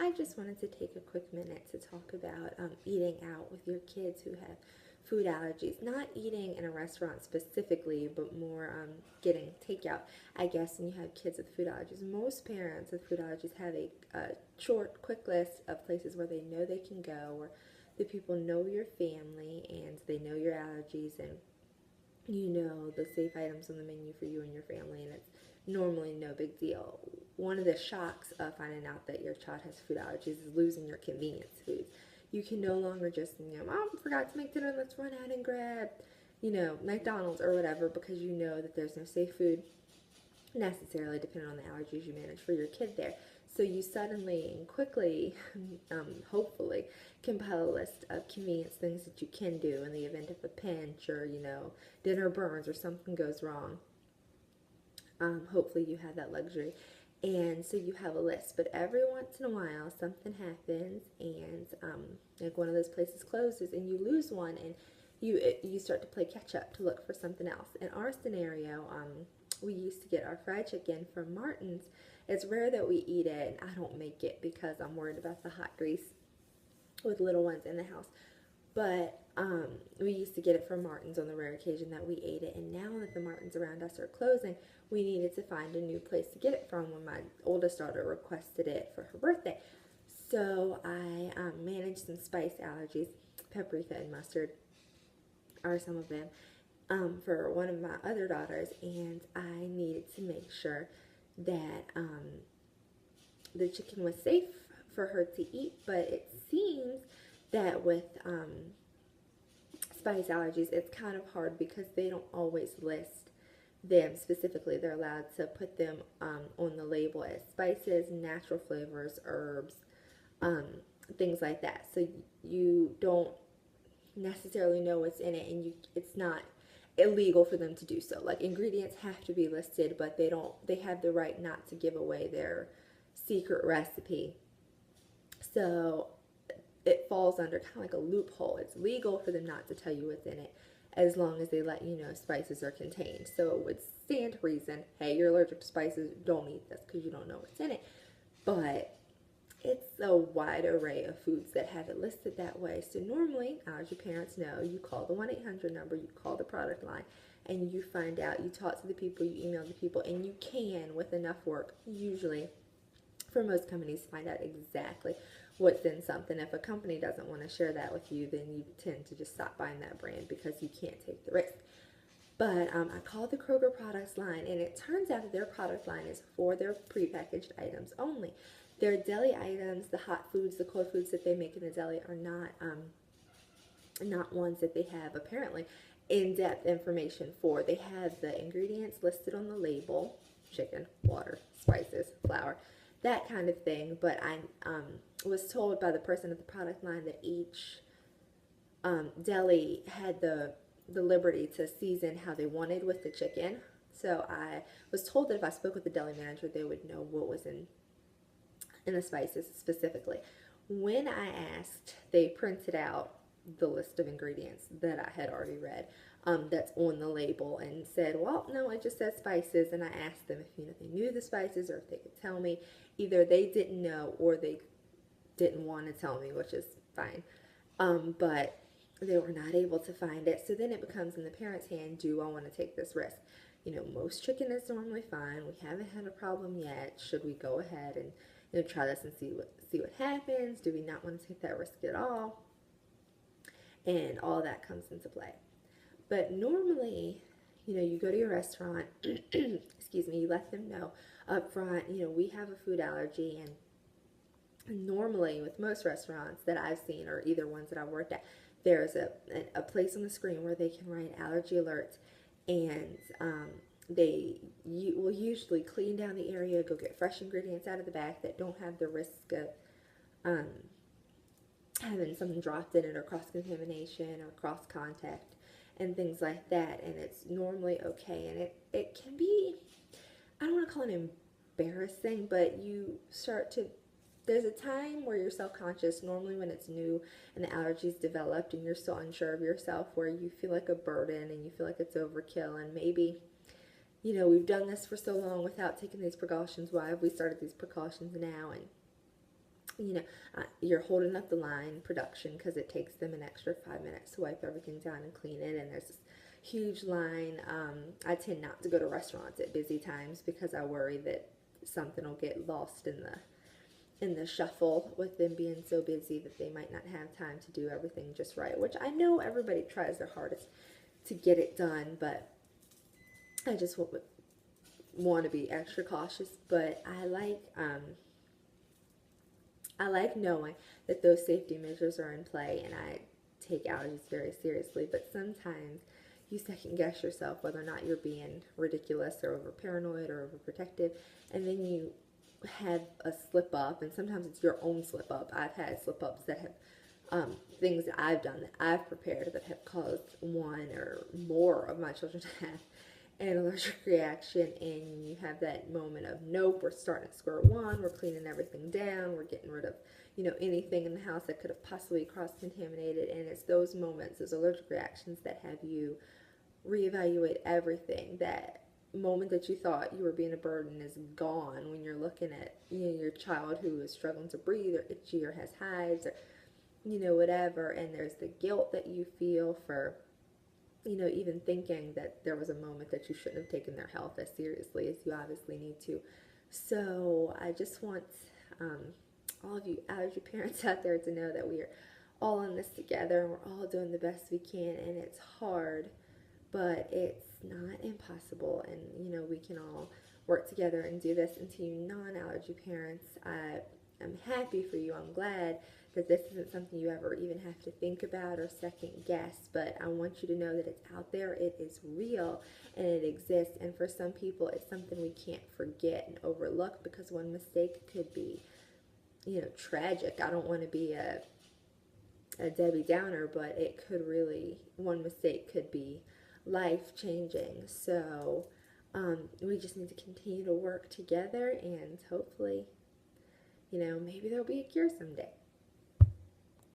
I just wanted to take a quick minute to talk about eating out with your kids who have food allergies. Not eating in a restaurant specifically, but more getting takeout. I guess when you have kids with food allergies, most parents with food allergies have a short, quick list of places where they know they can go, or the people know your family and they know your allergies, and you know the safe items on the menu for you and your family, and it's normally no big deal. One of the shocks of finding out that your child has food allergies is losing your convenience foods. You can no longer just, Mom forgot to make dinner, let's run out and grab, McDonald's or whatever, because you know that there's no safe food necessarily, depending on the allergies you manage for your kid there. So you suddenly and quickly, hopefully, compile a list of convenience things that you can do in the event of a pinch, or, dinner burns or something goes wrong. Hopefully you have that luxury. And so you have a list, but every once in a while something happens, and like one of those places closes and you lose one, and you start to play catch up to look for something else. In our scenario, we used to get our fried chicken from Martin's. It's rare that we eat it, and I don't make it because I'm worried about the hot grease with little ones in the house. But we used to get it from Martin's on the rare occasion that we ate it. And now that the Martin's around us are closing, we needed to find a new place to get it from when my oldest daughter requested it for her birthday. So I managed some spice allergies. Paprika and mustard are some of them, for one of my other daughters. And I needed to make sure that the chicken was safe for her to eat. But it seems that with spice allergies, it's kind of hard because they don't always list them specifically. They're allowed to put them on the label as spices, natural flavors, herbs, things like that. So you don't necessarily know what's in it, and it's not illegal for them to do so. Like, ingredients have to be listed, but they have the right not to give away their secret recipe. So it falls under kind of like a loophole. It's legal for them not to tell you what's in it, as long as they let you know spices are contained. So it would stand to reason, hey, you're allergic to spices, don't eat this because you don't know what's in it. But it's a wide array of foods that have it listed that way. So normally, as your parents know, you call the 1-800 number, you call the product line, and you find out, you talk to the people, you email the people, and you can, with enough work, usually, for most companies, find out exactly what's in something. If a company doesn't want to share that with you, then you tend to just stop buying that brand because you can't take the risk. But I called the Kroger products line, and it turns out that their product line is for their prepackaged items only. Their deli items, the hot foods, the cold foods that they make in the deli, are not ones that they have apparently in-depth information for. They have the ingredients listed on the label: chicken, water, spices, flour, that kind of thing. But I was told by the person at the product line that each deli had the liberty to season how they wanted with the chicken. So I was told that if I spoke with the deli manager, they would know what was in the spices specifically. When I asked, they printed out the list of ingredients that I had already read, that's on the label, and said, well, no, it just says spices. And I asked them if they knew the spices, or if they could tell me. Either they didn't know, or they didn't want to tell me, which is fine. But they were not able to find it. So then it becomes in the parent's hand, do I want to take this risk? Most chicken is normally fine. We haven't had a problem yet. Should we go ahead and try this and see what happens? Do we not want to take that risk at all? And all that comes into play. But normally, you go to your restaurant, excuse me, you let them know up front, we have a food allergy. And normally with most restaurants that I've seen, or either ones that I've worked at, there's a place on the screen where they can write allergy alerts, and they will usually clean down the area, go get fresh ingredients out of the back that don't have the risk of having something dropped in it, or cross-contamination, or cross-contact, and things like that. And it's normally okay. And it can be, I don't want to call it embarrassing, but there's a time where you're self-conscious, normally when it's new and the allergies developed and you're still unsure of yourself, where you feel like a burden and you feel like it's overkill, and maybe we've done this for so long without taking these precautions. Why have we started these precautions now? And you know, you're holding up the line production because it takes them an extra 5 minutes to wipe everything down and clean it, and there's this huge line. I tend not to go to restaurants at busy times because I worry that something will get lost in the shuffle with them being so busy that they might not have time to do everything just right, which I know everybody tries their hardest to get it done, but I just want to be extra cautious. But I like knowing that those safety measures are in play, and I take allergies very seriously. But sometimes you second guess yourself whether or not you're being ridiculous or over paranoid or overprotective, and then you have a slip up, and sometimes it's your own slip up. I've had slip ups that have things that I've done that I've prepared that have caused one or more of my children to have an allergic reaction, and you have that moment of nope, we're starting at square one, we're cleaning everything down, we're getting rid of anything in the house that could have possibly cross-contaminated. And it's those moments, those allergic reactions, that have you reevaluate everything. That moment that you thought you were being a burden is gone when you're looking at your child who is struggling to breathe or itchy or has hives or whatever, and there's the guilt that you feel for even thinking that there was a moment that you shouldn't have taken their health as seriously as you obviously need to. So I just want all of you allergy parents out there to know that we are all in this together, and we're all doing the best we can, and it's hard, but it's not impossible, and we can all work together and do this. And to you non-allergy parents, I'm happy for you. I'm glad that this isn't something you ever even have to think about or second guess, but I want you to know that it's out there, it is real, and it exists. And for some people, it's something we can't forget and overlook, because one mistake could be tragic. I don't want to be a Debbie Downer, but it could really, one mistake could be life-changing. So we just need to continue to work together, and hopefully maybe there'll be a cure someday.